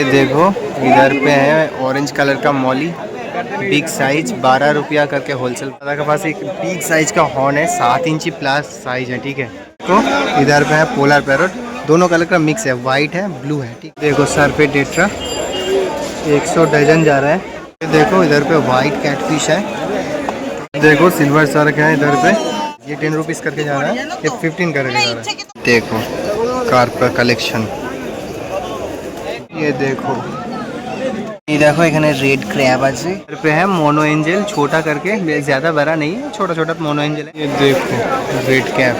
ये देखो इधर पे है ऑरेंज कलर का मॉली, बिग साइज 12 रुपया करके होलसेल। दादा के पास एक बिग साइज का हॉर्न है, 7 इंची प्लस साइज है, ठीक है। तो इधर पे है पोलर पैरोट, दोनों कलर का मिक्स है, वाइट है ब्लू है, ठीक। देखो सर पे टेट्रा 100 डजन जा रहा है। ये देखो इधर पे वाइट कैटफिश है। देखो सिल्वर शार्क है इधर पे, ये 10 रुपीज़ करके जा रहा है, ये 15 करके जा रहा है। देखो कार्प का कलेक्शन, ये देखो এখানে रेड क्रैब আছে। इधर पे है मोनो एंजल छोटा करके, ज़्यादा बड़ा नहीं है, छोटा छोटा मोनो एंजल है। ये देखो रेड कैप।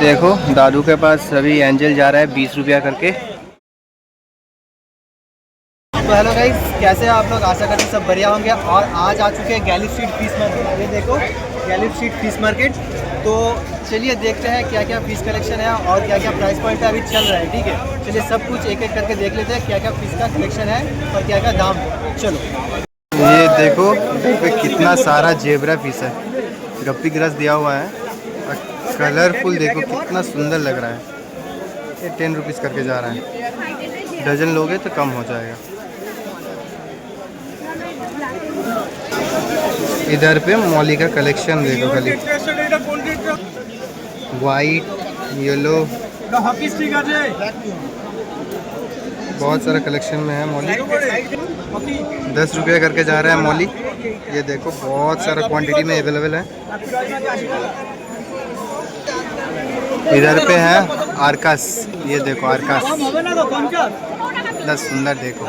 देखो दादू के पास सभी एंजल जा रहा है 20 रुपया करके। तो हेलो गाइस, कैसे हैं आप लोग? आशा करते हैं सब बढ़िया होंगे। और आज आ चुके हैं गैलिफ स्ट्रीट फिश मार्केट। ये देखो गैलिफ स्ट्रीट फिश मार्केट। तो चलिए देखते हैं क्या क्या फिश कलेक्शन है और क्या क्या प्राइस पॉइंट पे अभी चल रहा है, ठीक है। चलिए सब कुछ एक एक करके देख लेते हैं क्या क्या फिश का कलेक्शन है और क्या क्या दाम है। चलो ये देखो पे कितना सारा जेब्रा फिश है, गप्पी ग्रास दिया हुआ है और कलरफुल देखो कितना सुंदर लग रहा है। ये 10 रुपीज़ करके जा रहा है, डजन लोगे तो कम हो जाएगा। इधर पे मौली का कलेक्शन देखो खाली, वाइट येलो बहुत सारा कलेक्शन में है मौली। 10 रुपया करके जा रहा है मौली। ये देखो बहुत सारा क्वांटिटी में अवेलेबल है। इधर पे है आर्कास, ये देखो आर्कास इतना सुंदर, देखो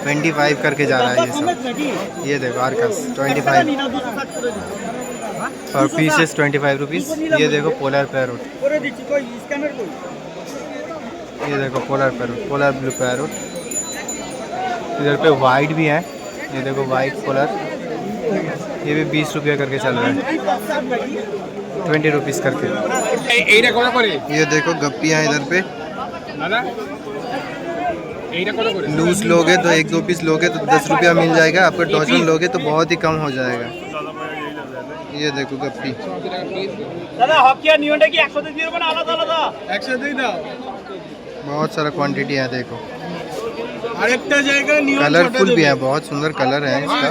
25 करके जा रहा है ये सब। ये देखो आर्कास 25 और पीसेस 25 रुपीज़। ये देखो पोलर पैरोट, ये देखो polar parrot, polar blue parrot. इधर पे वाइट भी है, ये देखो वाइट पोलर, ये भी 20 रुपया करके चल रहा है, 20 रुपीज़ करके। ये देखो गप्पियाँ इधर पे, लूज लोगे तो 1-2 पीस लोगे तो 10 रुपया मिल जाएगा आपको, डजन लोगे तो बहुत ही कम हो जाएगा। ये देखो गप्पी, बहुत सारा क्वांटिटी है। देखो कलरफुल भी है, बहुत सुंदर कलर है इसका।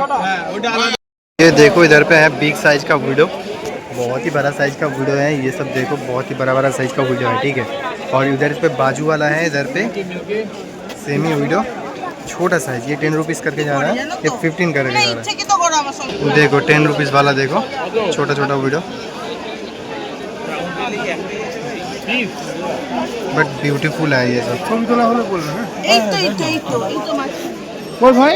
ये देखो इधर पे है बिग साइज का वीडियो, बहुत ही बड़ा साइज का वीडियो है। ये सब देखो बहुत ही बड़ा साइज का वीडियो है, ठीक है। और इधर पे बाजू वाला है, इधर पे सेमी वीडियो छोटा साइज, ये 10 रुपीज़ करके जा रहा है, ये 15 करके जा रहा है। देखो 10 रुपीज़ वाला देखो छोटा छोटा वीडियो, बट ब्यूटीफुल है ये सब। बोल भाई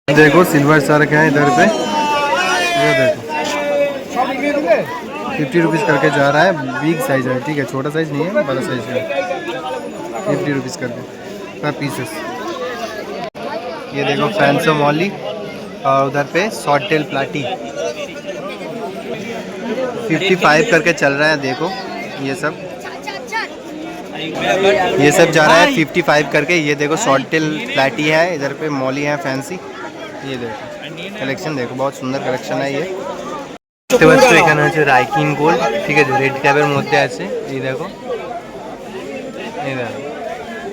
देखो सिल्वर शार्क है इधर पे, ये देखो 50 रुपीज़ करके जा रहा है, बिग साइज है, ठीक है, छोटा साइज नहीं है, बड़ा साइज है। 50 रुपीज़ करके पर पीसेस। ये देखो फैंसो मॉली और उधर पे शॉर्ट टेल प्लाटी 55 करके चल रहा है। देखो ये सब जा रहा है 55 करके। ये देखो शॉर्ट टेल प्लाटी है, इधर पे मॉली है फैंसी। ये देखो कलेक्शन देखो बहुत सुंदर कलेक्शन है ये। দেখতে পাচ্ছ এখানে হচ্ছে রাইকিং গোল্ড, ঠিক আছে, রেড ক্যাপের মধ্যে আছে। এই দেখো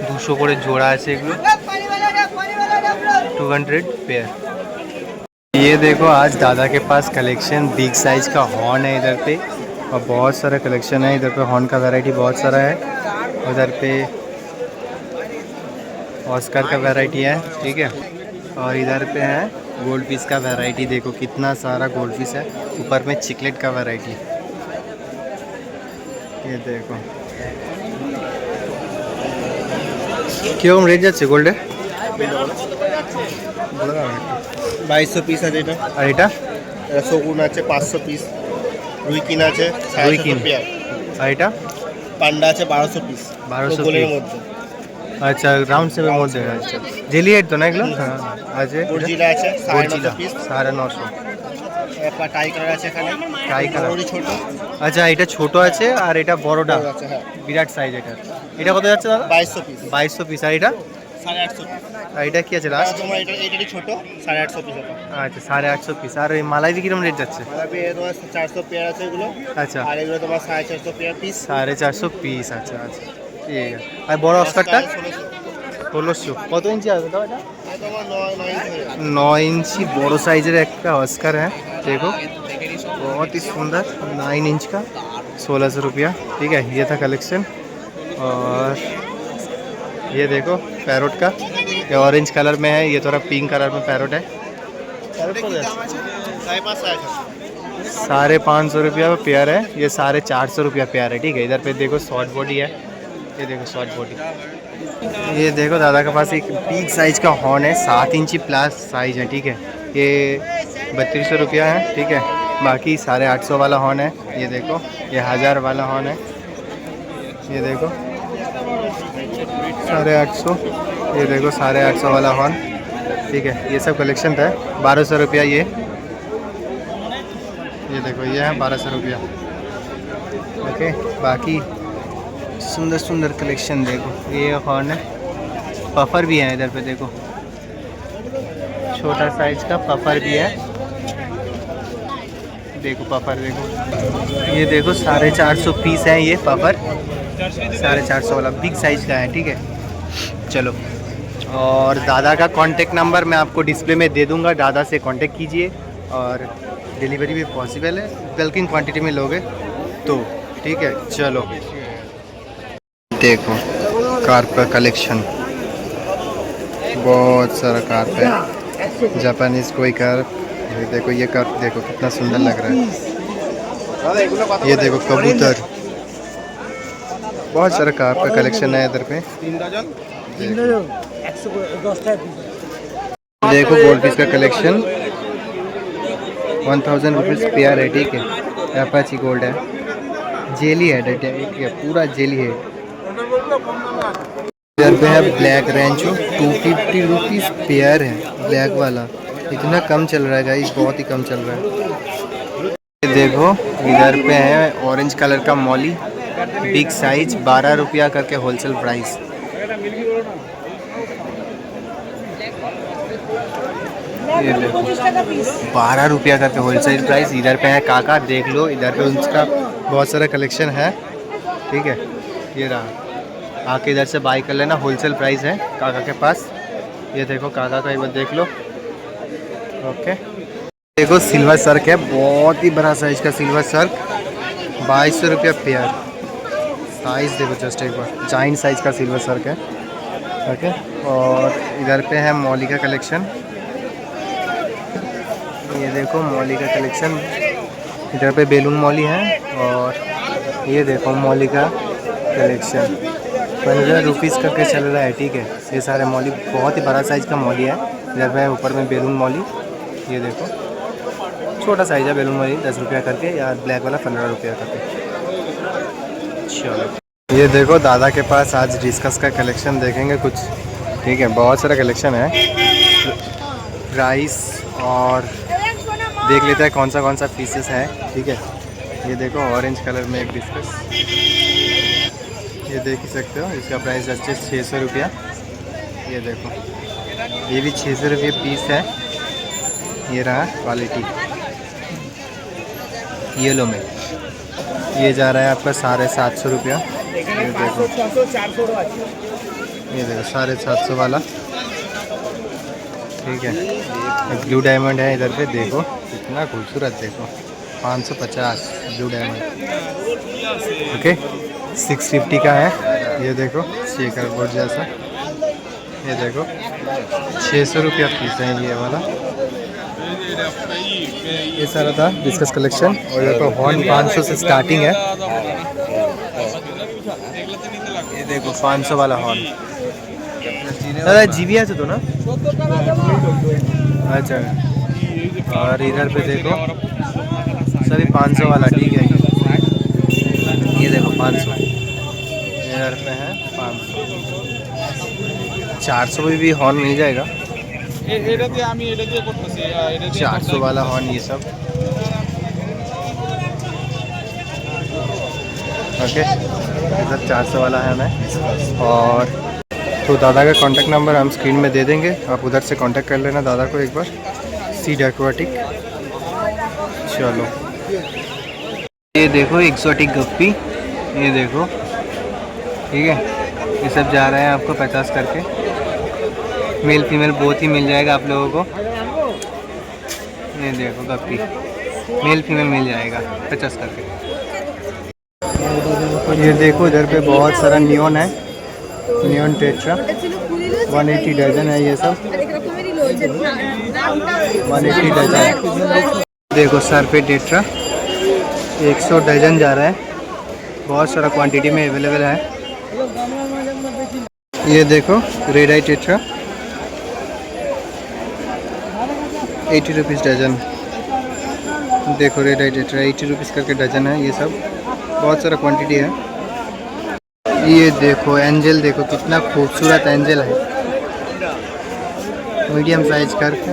200 করে জোড়া আছে এগুলো, 200 पेयर। ये देखो आज दादा के पास कलेक्शन बिग साइज का हॉर्न है इधर पे, और बहुत सारा कलेक्शन है इधर पे। हॉर्न का वैरायटी बहुत सारा है। उधर पे ऑस्कर का वैरायटी है, ठीक है। और इधर पे है गोल्ड फिश का वैरायटी, देखो कितना सारा गोल्ड फिश है। ऊपर में चिकलेट का वैरायटी, ये देखो কিরকম রেট যাচ্ছে গোল্ডের? 2200 পিস আছে এটা। আর এটা শগুন আছে 500 পিস, রুইকিন আছে 500 পেয়ার, আর এটা পান্ডা আছে 1200 পিস, 1200 গোলের পিস। মধ্যে। আচ্ছা রাউন্ড শেপের মধ্যে, আচ্ছা জেলি হেড তো না এগুলো? হ্যাঁ আছে। গর্জিলা আছে 950 পিস, 950। একটা টাই কালার আছে এখানে, টাই কালার ছোট। আচ্ছা এটা ছোট আছে আর এটা বড়টা আছে, হ্যাঁ বিরাট সাইজ। এটা কত যাচ্ছে দাদা? 2200 পিস, 2200 পিস। আর এটা 850 পিস। আর এটা কি আছে লাস্ট? তোমার এটারই ছোট 850 পিস আছে। আচ্ছা 850 পিস। আর ওই মালাইভি কিরকম রেট যাচ্ছে? মালাবি তোমার 400 পেয়ার আছে এগুলো। আচ্ছা আর এগুলো তোমার 450 পেয়ার পিস। 450 পিস। আচ্ছা আচ্ছা ঠিক আছে। আর বড় অস্কারটা 1600 কত ইঞ্চি আছে দাও এটা? 9 इंची बड़ो साइजर एक ऑस्कर है, देखो बहुत ही सुंदर 9 इंच का 1600 रुपया। ठीक है, ये था कलेक्शन। और ये देखो पैरोट का, ये ऑरेंज कलर में है, ये थोड़ा पिंक कलर में पैरोट है। 550 रुपया पेयर है, ये 450 रुपया पेयर है। ठीक है, इधर पे देखो शॉर्ट बॉडी है, ये देखो शॉर्ट बॉडी। ये देखो दादा के पास एक बिग साइज का हॉर्न है, 7 इंची प्लस साइज है। ठीक है, ये 3200 रुपया है। ठीक है, बाकी 850 वाला हॉर्न है, ये देखो ये 1000 वाला हॉर्न है, ये देखो 850, ये देखो 850 वाला हॉर्न। ठीक है, ये सब कलेक्शन था। 1200 रुपया ये देखो ये है 1200 रुपया। ओके, बाकी सुंदर सुंदर कलेक्शन देखो, ये हॉर्न है, पफर भी है इधर पे देखो, छोटा साइज का पफर भी है, देखो पफर देखो, ये देखो 450 पीस है ये पफर, 450 वाला बिग साइज का है। ठीक है, चलो, और दादा का कांटेक्ट नंबर मैं आपको डिस्प्ले में दे दूंगा, दादा से कांटेक्ट कीजिए। और डिलीवरी भी पॉसिबल है, बल्किंग क्वांटिटी में लोगे तो। ठीक है, चलो देखो कार्प का कलेक्शन, बहुत सारा कार्प है, जापानीज कोई कार्प। ये देखो ये कार्प देखो कितना सुंदर लग रहा है, ये देखो कबूतर, बहुत सारा कार्प का कलेक्शन है इधर पे। देखो गोल्ड फिश का कलेक्शन 1000 रुपीज़ पेयर है। ठीक है, अपाची गोल्ड है, जेली है, पूरा जेली है। इधर पे है ब्लैक रेंचो, 250 रुपीज़ पेयर है, ब्लैक वाला। इतना कम चल रहा है गाइस, बहुत ही कम चल रहा है। ये देखो इधर पे है ऑरेंज कलर का मॉली, बिग साइज, 12 रुपया करके होलसेल प्राइस। ये देखो 12 रुपया करके होलसेल प्राइस। इधर पे है काका, देख लो इधर पे उसका बहुत सारा कलेक्शन है। ठीक है, ये रहा, आके इधर से बाई कर लेना, होलसेल प्राइस है काका के पास। ये देखो काका का एक बार देख लो। ओके, देखो सिल्वर सर्क है, बहुत ही बड़ा साइज का सिल्वर सर्क, 2200 रुपया पेयर। साइज देखो जस्ट एक बार, जाइंट साइज का सिल्वर सर्क है। ओके, और इधर पे है मॉली का कलेक्शन, ये देखो मॉली का कलेक्शन, इधर पे बेलून मॉली है। और ये देखो मॉली का कलेक्शन 15 रुपीज़ करके चल रहा है। ठीक है, ये सारे मॉली, बहुत ही बड़ा साइज का मॉली है। इधर पे ऊपर में बेलून मॉली, ये देखो छोटा साइज है बेलून मॉली, 10 रुपया करके, या ब्लैक वाला 15 रुपया करके। चलो, ये देखो दादा के पास आज डिस्कस का कलेक्शन देखेंगे कुछ। ठीक है, बहुत सारा कलेक्शन है, राइस, और देख लेते हैं कौन सा पीसेस है। ठीक है, ये देखो ऑरेंज कलर में एक डिस्कस, ये देख ही सकते हो, इसका प्राइस है 600 रुपया। ये देखो ये भी 600 रुपये पीस है। ये रहा क्वालिटी येलो में, ये जा रहा है आपका 750 रुपया। ये देखो 750 वाला। ठीक है, ब्लू डायमंड है इधर पे, देखो कितना खूबसूरत, देखो 550 ब्लू डायमंड। ओके, 650 का है, ये देखो शेकर बोर्ड जैसा, ये देखो 600 रुपया पीस है ये वाला। ये सारा था डिस्कस कलेक्शन। और ये तो हॉर्न 500 से स्टार्टिंग है, ये देखो 500 वाला हॉर्न। दादा जीबी আছে तो ना? अच्छा, और इधर पे देखो सभी 500 वाला। ठीक है, ये देखो 500, इधर पे है 500, 400 में भी हॉर्न मिल जाएगा, 400 वाला हॉर्न ये सब। ओके, इधर 400 वाला है हमें। और तो दादा का कांटेक्ट नंबर हम स्क्रीन में दे देंगे, आप उधर से कांटेक्ट कर लेना दादा को एक बार। Seed aquatic. चलो, ये देखो एक्सोटिक गप्पी, ये देखो, ठीक है। ये सब जा रहे हैं आपको 50 करके। मेल फीमेल बहुत ही मिल जाएगा आप लोगों को। ये देखो गप्पी मेल फीमेल मिल जाएगा 50 करके। ये देखो इधर पे बहुत सारा नियॉन है, नियॉन टेट्रा 180 डजन है ये सब, 180 डजन। देखो सर पे टेट्रा 100 डजन जा रहा है, बहुत सारा क्वांटिटी में अवेलेबल है। ये देखो red eye tetra 80 rupees dozen. देखो रेड आई टेट्रा 80 रुपीज़ करके डजन है ये सब, बहुत सारा क्वांटिटी है। ये देखो एंजल, देखो कितना खूबसूरत एंजल है, मीडियम साइज करके।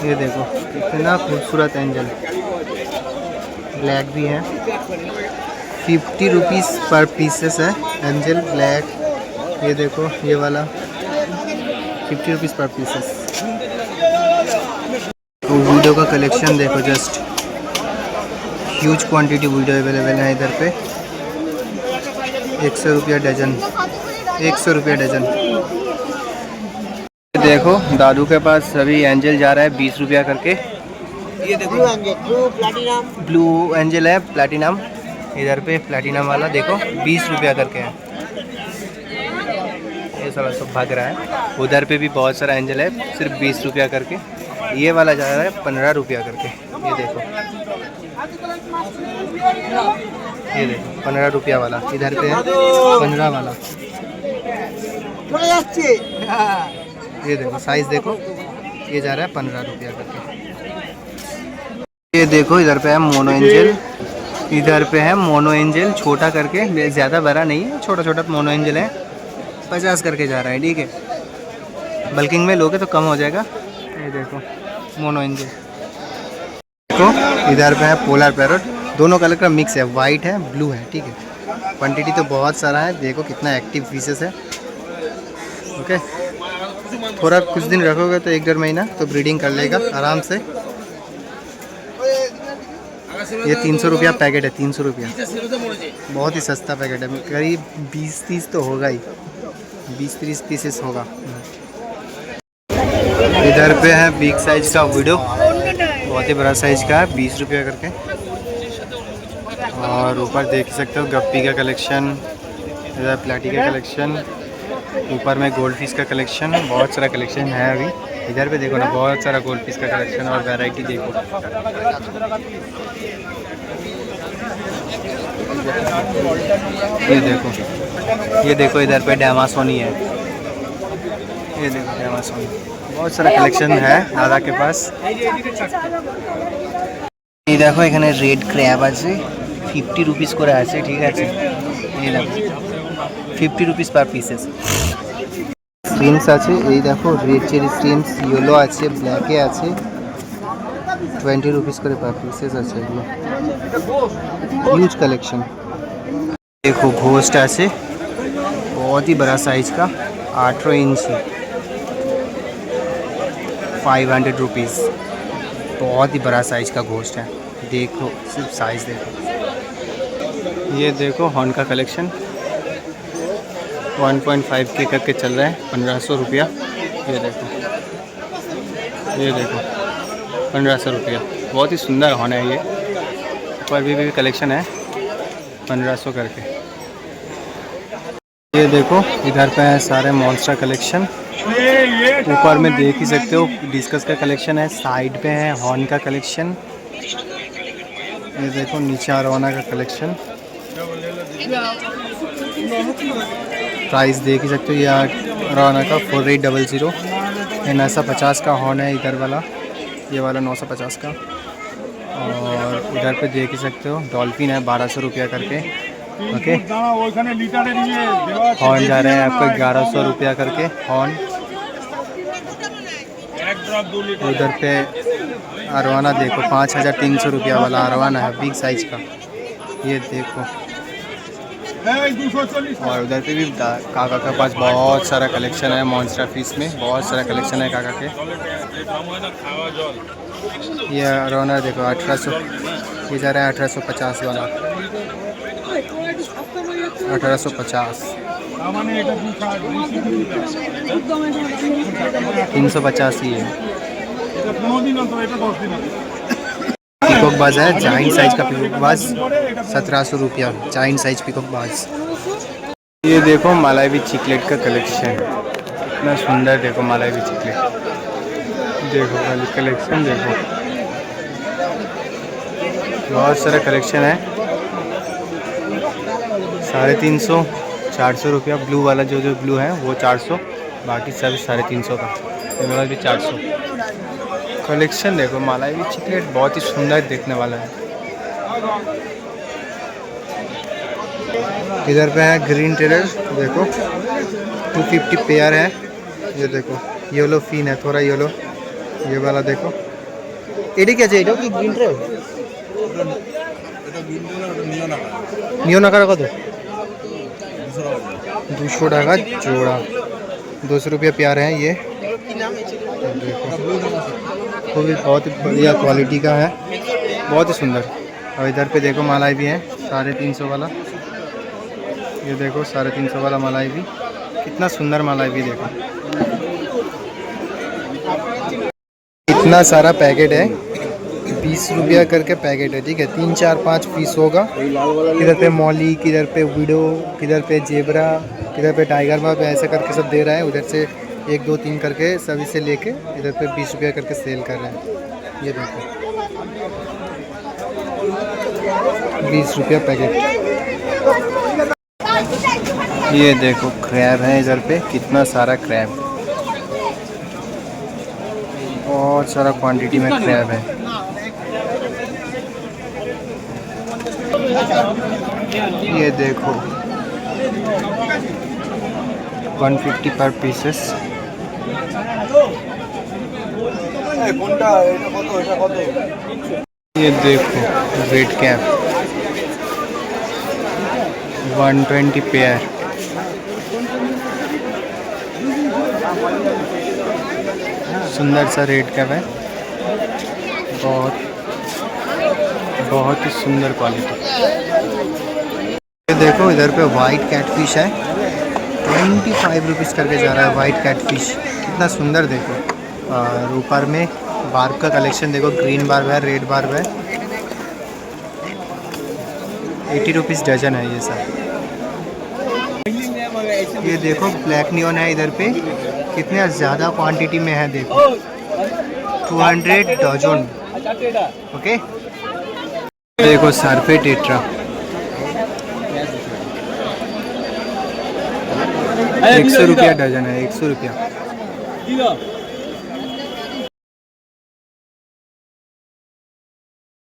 ये देखो कितना खूबसूरत एंजल, ब्लैक भी है। 50 रुपीज़ पर पीसेस है एंजल ब्लैक। ये देखो ये वाला 50 रुपीज़ पर पीसेस। वीडियो का कलेक्शन देखो, just huge quantity video available है इधर पे। 100 रुपया डजन, 100 रुपया डजन। देखो दादू के पास सभी एंजल जा रहा है 20 रुपया करके। ये देखो ब्लू एंजल है प्लैटिनम, इधर पे प्लैटिनम वाला देखो 20 रुपया करके है। ये सारा सब भाग रहा है। उधर पे भी बहुत सारा एंजल है सिर्फ 20 रुपया करके। ये वाला जा रहा है 15 रुपया करके। ये देखो 15 रुपया वाला इधर पे है, 15 वाला। ये देखो साइज देखो, ये जा रहा है 15 रुपया करके। ये देखो इधर पे है मोनो एंजल, इधर पे है मोनो एंजल छोटा करके, ज़्यादा बड़ा नहीं है, छोटा छोटा मोनो एंजल है, 50 करके जा रहा है। ठीक है, बल्किंग में लोगे तो कम हो जाएगा। ये देखो मोनो एंजल। देखो इधर पे है पोलर पैरोट, दोनों कलर का मिक्स है, वाइट है ब्लू है। ठीक है, क्वांटिटी तो बहुत सारा है, देखो कितना एक्टिव पीसेस है। ओके, थोड़ा कुछ दिन रखोगे तो 1-1.5 महीना तो ब्रीडिंग कर लेगा आराम से। ये 300 रुपया पैकेट है, 300 रुपया, बहुत ही सस्ता पैकेट है। करीब 20-30 तो होगा ही, 20-30 पीसेस होगा। इधर पे है बिग साइज का वीडियो, बहुत ही बड़ा साइज का है, 20 रुपया करके। और ऊपर देख सकते हो गप्पी का कलेक्शन, इधर प्लेटी का कलेक्शन, ऊपर में गोल्ड फिश का कलेक्शन, बहुत सारा कलेक्शन है अभी। इधर पे देखो ना, बहुत सारा गोल्ड फिश का कलेक्शन और वैरायटी देखो। ये देखो इधर पे डैमासोनी है, ये देखो डैमासोनी, बहुत सारा कलेक्शन है दादा के पास। ये देखो এখানে रेड क्रैब আছে 50 रुपीस করে আছে। ঠিক আছে, ये देखो 50 रुपीस पर पीसेस। স্ট্রিমস আছে, এই দেখো রেড চেরি স্ট্রিমস, ইয়েলো আছে, ব্ল্যাকে আছে, 20 रुपीस করে पर पीसेस আছে। এগুলো ह्यूज कलेक्शन। देखो घोस्ट আছে, बहुत ही बड़ा साइज का, 18 इंची, 500 रुपीज़, बहुत ही बड़ा साइज का घोस्ट है। देखो सिर्फ साइज देखो। ये देखो हॉर्न का कलेक्शन 1.5K करके चल रहा है, 1500 रुपया। ये देखो 1500 रुपया, बहुत ही सुंदर हॉर्न है ये। ऊपर भी कलेक्शन है 1500 करके। ये देखो इधर पे है सारे मॉन्स्टर कलेक्शन, ऊपर में देख ही सकते हो डिस्कस का कलेक्शन है, साइड पे है हॉर्न का कलेक्शन। ये देखो नीचे अरवाना का कलेक्शन, प्राइस देख ही सकते हो। ये अरवाना का 4800, ये 950 का हॉर्न है इधर वाला, ये वाला 950 का। और उधर पे देख ही सकते हो डॉल्फिन है 1200 रुपया करके। ओके, हॉर्न जा रहे हैं आपको 1100 रुपया करके हॉर्न। उधर पे अरवाना देखो 5300 रुपया वाला अरवाना है, बिग साइज का, ये देखो। और उधर पे भी काका के पास बहुत सारा कलेक्शन है मॉन्स्टर फिश में, बहुत सारा कलेक्शन है काका के। ये अरवाना देखो 1800, ये जा रहा है 1850 वाला, 1850। 385 है। पिकॉक बाज है, जाइंट साइज का पिकॉक बाज 1700 रुपया, जाइंट साइज पिकॉक बाज। ये देखो मलावी चिकलेट का कलेक्शन, इतना सुंदर। देखो मलावी चिकलेट, देखो वाली कलेक्शन देखो, बहुत सारा कलेक्शन है। 350 400 रुपया। ब्लू वाला जो ब्लू है वो 400, बाकी सब 350 का। ये वाला भी 400। कलेक्शन देखो मलावी चिकलेट बहुत ही सुंदर देखने वाला है। इधर पे है ग्रीन टेलर, देखो 250 पेयर है। ये देखो येलो फिन है, थोड़ा येलो, ये वाला देखो। एडी क्या चाहिए कि ग्रीन टेलर नियो नाकार कत 200 टाका जोड़ा, 200 रुपया प्यार है। ये वो भी बहुत ही बढ़िया क्वालिटी का है, बहुत ही सुंदर। और इधर पे देखो मलाई भी है 350 वाला, ये देखो 350 वाला मलाई भी, कितना सुंदर मलाई भी देखो। इतना सारा पैकेट है, 20 रुपया करके पैकेट है, ठीक है। 3 4 5 पीस होगा। किधर पे मॉली, किधर पे विडो, किधर पे जेबरा, किधर पे टाइगर बाप, ऐसे करके सब दे रहा है। उधर से 1 2 3 करके सभी से लेके इधर पे 20 रुपया करके सेल कर रहे हैं। ये देखो 20 रुपया पैकेट। ये देखो क्रैब है इधर पे, कितना सारा क्रैब, बहुत सारा क्वांटिटी में क्रैब है। ये देखो 150 पर पीसेस। ये देखो रेड कैप 120 पेयर। सुंदर सा रेड कैप है, बहुत ही सुंदर क्वालिटी। ये देखो इधर पे वाइट कैटफिश है, 25 रुपीज़ करके जा रहा है वाइट कैटफिश, कितना सुंदर देखो। और ऊपर में बार्ब का कलेक्शन देखो, ग्रीन बार्ब है, रेड बार्ब है, 80 रुपीज़ डजन है ये सब। ये देखो ब्लैक नियॉन है इधर पे, कितने ज़्यादा क्वांटिटी में है देखो, 200 डजन। ओके देखो सरफे टेट्रा 100 रुपया डजन है, 100 रुपया।